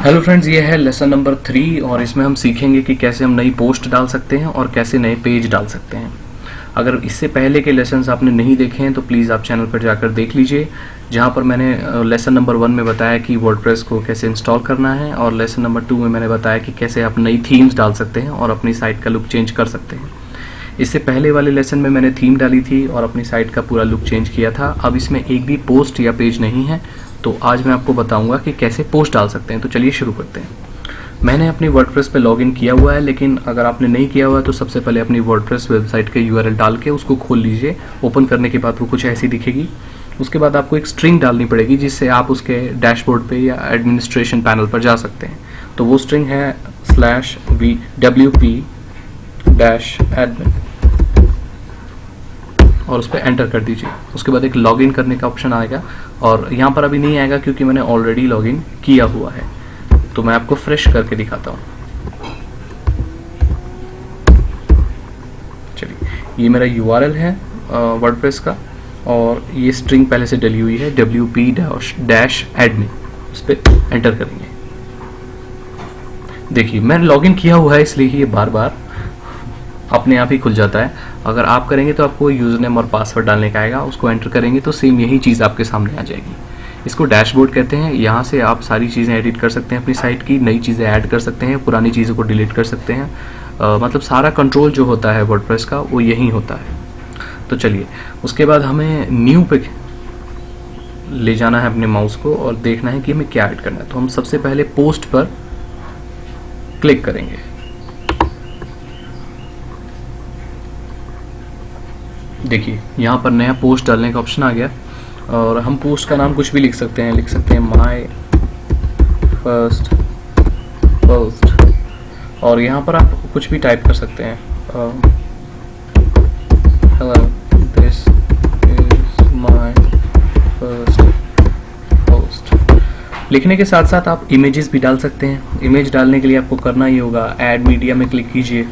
Hello friends, ये है lesson number 3 और इसमें हम सीखेंगे कि कैसे हम नई पोस्ट डाल सकते हैं और कैसे नए पेज डाल सकते हैं। अगर इससे पहले के लेसन्स आपने नहीं देखे हैं तो प्लीज़ आप चैनल पर जाकर देख लीजिए, जहाँ पर मैंने लेसन नंबर 1 में बताया कि वर्डप्रेस को कैसे इंस्टॉल करना है और लेसन नंबर 2 में मैंने बताया कि कैसे आप नई थीम्स डाल सकते हैं और अपनी साइट का लुक चेंज कर सकते हैं। इससे पहले वाले लेसन में मैंने थीम डाली थी और अपनी साइट का पूरा लुक चेंज किया था। अब इसमें एक भी पोस्ट या पेज नहीं है, तो आज मैं आपको बताऊंगा कि कैसे पोस्ट डाल सकते हैं। तो चलिए शुरू करते हैं। मैंने अपनी वर्डप्रेस पे लॉगिन किया हुआ है, लेकिन अगर आपने नहीं किया हुआ है तो सबसे पहले अपनी वर्डप्रेस वेबसाइट के यूआरएल डाल के उसको खोल लीजिए। ओपन करने के बाद वो कुछ ऐसी दिखेगी। उसके बाद आपको एक स्ट्रिंग डालनी पड़ेगी जिससे आप उसके डैशबोर्ड पे या एडमिनिस्ट्रेशन पैनल पर जा सकते हैं। तो वो स्ट्रिंग है /wp-admin और उस पर एंटर कर दीजिए। उसके बाद एक लॉगिन करने का ऑप्शन आएगा और यहाँ पर अभी नहीं आएगा क्योंकि मैंने ऑलरेडी लॉगिन किया हुआ है। तो मैं आपको फ्रेश करके दिखाता हूँ। चलिए, ये मेरा यूआरएल है वर्डप्रेस का और ये स्ट्रिंग पहले से डली हुई है wp-admin। उस पर एंटर करेंगे। देखिए, मैंने लॉगिन किया हुआ है इसलिए ये बार बार अपने आप ही खुल जाता है। अगर आप करेंगे तो आपको यूजर नेम और पासवर्ड डालने का आएगा, उसको एंटर करेंगे तो सेम यही चीज़ आपके सामने आ जाएगी। इसको डैशबोर्ड कहते हैं। यहाँ से आप सारी चीज़ें एडिट कर सकते हैं अपनी साइट की, नई चीज़ें ऐड कर सकते हैं, पुरानी चीज़ों को डिलीट कर सकते हैं। मतलब सारा कंट्रोल जो होता है वर्डप्रेस का वो यही होता है। तो चलिए, उसके बाद हमें न्यू पे ले जाना है अपने माउस को और देखना है कि हमें क्या ऐड करना है। तो हम सबसे पहले पोस्ट पर क्लिक करेंगे। देखिए, यहाँ पर नया पोस्ट डालने का ऑप्शन आ गया और हम पोस्ट का नाम कुछ भी लिख सकते हैं। माय फर्स्ट पोस्ट और यहाँ पर आप कुछ भी टाइप कर सकते हैं। Hello, this is my first post. लिखने के साथ साथ आप इमेजेस भी डाल सकते हैं। इमेज डालने के लिए आपको करना ही होगा, ऐड मीडिया में क्लिक कीजिए।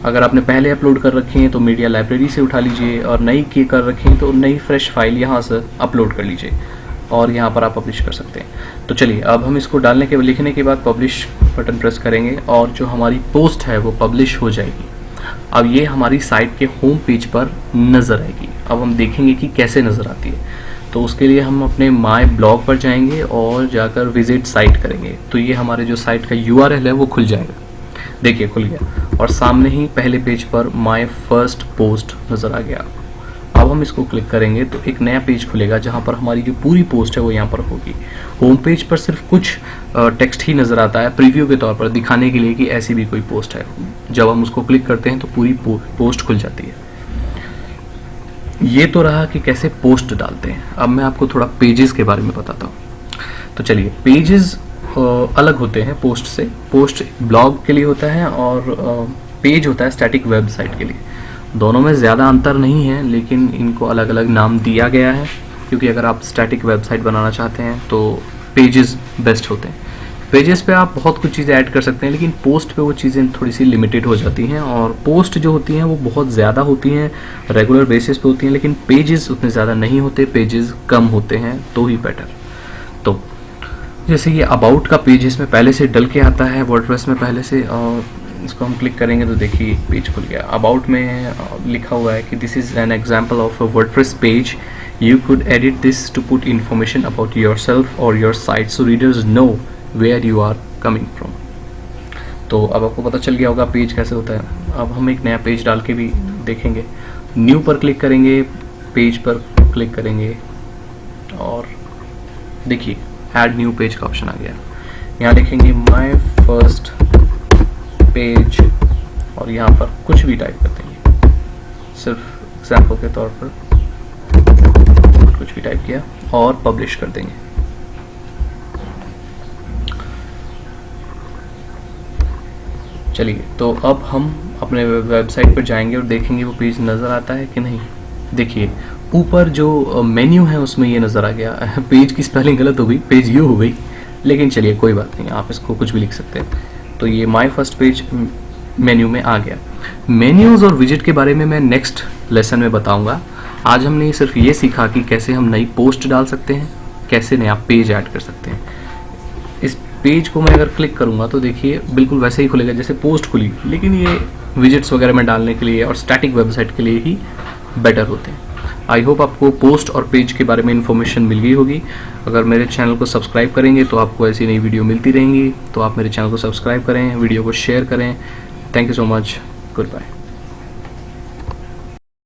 अगर आपने पहले अपलोड कर रखी है तो मीडिया लाइब्रेरी से उठा लीजिए और नई की कर रखी है तो नई फ्रेश फाइल यहाँ से अपलोड कर लीजिए और यहाँ पर आप पब्लिश कर सकते हैं। तो चलिए, अब हम इसको लिखने के बाद पब्लिश बटन प्रेस करेंगे और जो हमारी पोस्ट है वो पब्लिश हो जाएगी। अब ये हमारी साइट के होम पेज पर नज़र आएगी। अब हम देखेंगे कि कैसे नज़र आती है। तो उसके लिए हम अपने माय ब्लॉग पर जाएंगे और जाकर विजिट साइट करेंगे। तो ये हमारे जो साइट का यूआरएल है वो खुल जाएगा। देखिए, खुल गया और सामने ही पहले पेज पर माय फर्स्ट पोस्ट नज़र आ गया। अब हम इसको क्लिक करेंगे तो एक नया पेज खुलेगा जहाँ पर हमारी जो पूरी पोस्ट है वो यहाँ पर होगी। होम पेज पर सिर्फ कुछ टेक्स्ट ही नज़र आता है प्रीव्यू के तौर पर, दिखाने के लिए कि ऐसी भी कोई पोस्ट है। जब हम उसको क्लिक करते हैं तो पूरी पोस्ट खुल जाती है। ये तो रहा कि कैसे पोस्ट डालते हैं। अब मैं आपको थोड़ा पेजेस के बारे में बताता हूँ। तो चलिए, पेजेस अलग होते हैं पोस्ट से। पोस्ट ब्लॉग के लिए होता है और पेज होता है स्टैटिक वेबसाइट के लिए। दोनों में ज़्यादा अंतर नहीं है, लेकिन इनको अलग अलग नाम दिया गया है क्योंकि अगर आप स्टैटिक वेबसाइट बनाना चाहते हैं तो पेजेस बेस्ट होते हैं। पेजेस पे आप बहुत कुछ चीज़ें ऐड कर सकते हैं, लेकिन पोस्ट पे वो चीज़ें थोड़ी सी लिमिटेड हो जाती हैं और पोस्ट जो होती हैं वो बहुत ज़्यादा होती हैं, रेगुलर बेसिस पे होती हैं, लेकिन पेजेस उतने ज़्यादा नहीं होते, पेजेस कम होते हैं तो ही बेटर। तो जैसे ये अबाउट का पेज इसमें पहले से डल के आता है वर्डप्रेस में पहले से, और इसको हम क्लिक करेंगे तो देखिए पेज खुल गया। अबाउट में लिखा हुआ है कि this is an example of a WordPress page, you could edit this to put information about yourself और your site so readers know where you are coming from. तो अब आपको पता चल गया होगा पेज कैसे होता है। अब हम एक नया पेज डाल के भी देखेंगे। न्यू पर क्लिक करेंगे, पेज पर क्लिक करेंगे और देखिए ऐड न्यू पेज का ऑप्शन आ गया। यहाँ लिखेंगे माय फर्स्ट पेज और यहाँ पर कुछ भी टाइप कर देंगे, सिर्फ एग्जाम्पल के तौर पर कुछ भी टाइप किया और पब्लिश कर देंगे। चलिए, तो अब हम अपने वेबसाइट पर जाएंगे और देखेंगे वो पेज नज़र आता है कि नहीं। देखिए, ऊपर जो मेन्यू है उसमें ये नज़र आ गया। पेज की स्पेलिंग गलत हो गई, पेज यू हो गई, लेकिन चलिए कोई बात नहीं, आप इसको कुछ भी लिख सकते हैं। तो ये माय फर्स्ट पेज मेन्यू में आ गया। मेन्यूज़ और विजिट के बारे में मैं नेक्स्ट लेसन में बताऊंगा। आज हमने सिर्फ ये सीखा कि कैसे हम नई पोस्ट डाल सकते हैं, कैसे नया पेज ऐड कर सकते हैं। इस पेज को मैं अगर क्लिक करूँगा तो देखिए बिल्कुल वैसे ही खुलेगा जैसे पोस्ट खुली, लेकिन ये विजिट्स वगैरह में डालने के लिए और स्टैटिक वेबसाइट के लिए ही बेटर होते हैं। आई होप आपको पोस्ट और पेज के बारे में इन्फॉर्मेशन मिल गई होगी। अगर मेरे चैनल को सब्सक्राइब करेंगे तो आपको ऐसी नई वीडियो मिलती रहेंगी, तो आप मेरे चैनल को सब्सक्राइब करें, वीडियो को शेयर करें। Thank you so much, good bye.